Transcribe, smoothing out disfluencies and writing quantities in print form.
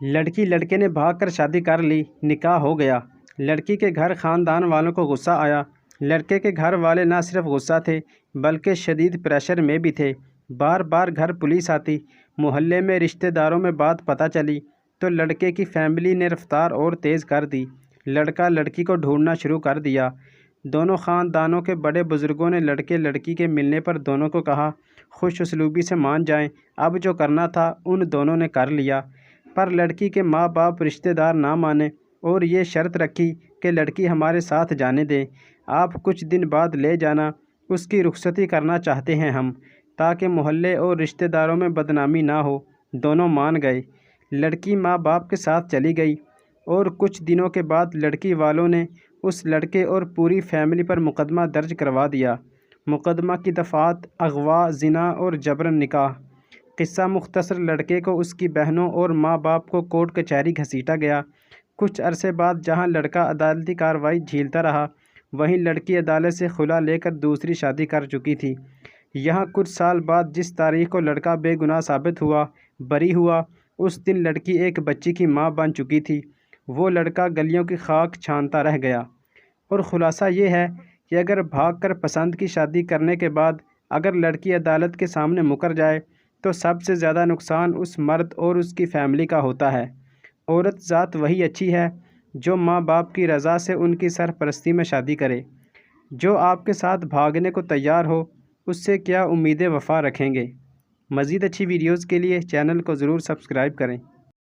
لڑکی لڑکے نے بھاگ کر شادی کر لی، نکاح ہو گیا۔ لڑکی کے گھر خاندان والوں کو غصہ آیا۔ لڑکے کے گھر والے نہ صرف غصہ تھے بلکہ شدید پریشر میں بھی تھے۔ بار بار گھر پولیس آتی۔ محلے میں رشتہ داروں میں بات پتہ چلی تو لڑکے کی فیملی نے رفتار اور تیز کر دی۔ لڑکا لڑکی کو ڈھونڈنا شروع کر دیا۔ دونوں خاندانوں کے بڑے بزرگوں نے لڑکے لڑکی کے ملنے پر دونوں کو کہا خوش اسلوبی سے مان جائیں۔ اب جو کرنا تھا ان دونوں نے کر لیا، پر لڑکی کے ماں باپ رشتہ دار نہ مانے اور یہ شرط رکھی کہ لڑکی ہمارے ساتھ جانے دیں، آپ کچھ دن بعد لے جانا، اس کی رخصتی کرنا چاہتے ہیں ہم، تاکہ محلے اور رشتہ داروں میں بدنامی نہ ہو۔ دونوں مان گئے۔ لڑکی ماں باپ کے ساتھ چلی گئی اور کچھ دنوں کے بعد لڑکی والوں نے اس لڑکے اور پوری فیملی پر مقدمہ درج کروا دیا۔ مقدمہ کی دفعات: اغوا، زنا اور جبراً نکاح۔ قصہ مختصر: لڑکے کو اس کی بہنوں اور ماں باپ کو کورٹ کچہری گھسیٹا گیا۔ کچھ عرصے بعد جہاں لڑکا عدالتی کارروائی جھیلتا رہا، وہیں لڑکی عدالت سے خلا لے کر دوسری شادی کر چکی تھی۔ یہاں کچھ سال بعد جس تاریخ کو لڑکا بے گناہ ثابت ہوا، بری ہوا، اس دن لڑکی ایک بچی کی ماں بن چکی تھی۔ وہ لڑکا گلیوں کی خاک چھانتا رہ گیا۔ اور خلاصہ یہ ہے کہ اگر بھاگ کر پسند کی شادی کرنے کے بعد اگر لڑکی عدالت کے سامنے مکر جائے تو سب سے زیادہ نقصان اس مرد اور اس کی فیملی کا ہوتا ہے۔ عورت ذات وہی اچھی ہے جو ماں باپ کی رضا سے ان کی سرپرستی میں شادی کرے۔ جو آپ کے ساتھ بھاگنے کو تیار ہو اس سے کیا امید وفا رکھیں گے؟ مزید اچھی ویڈیوز کے لیے چینل کو ضرور سبسکرائب کریں۔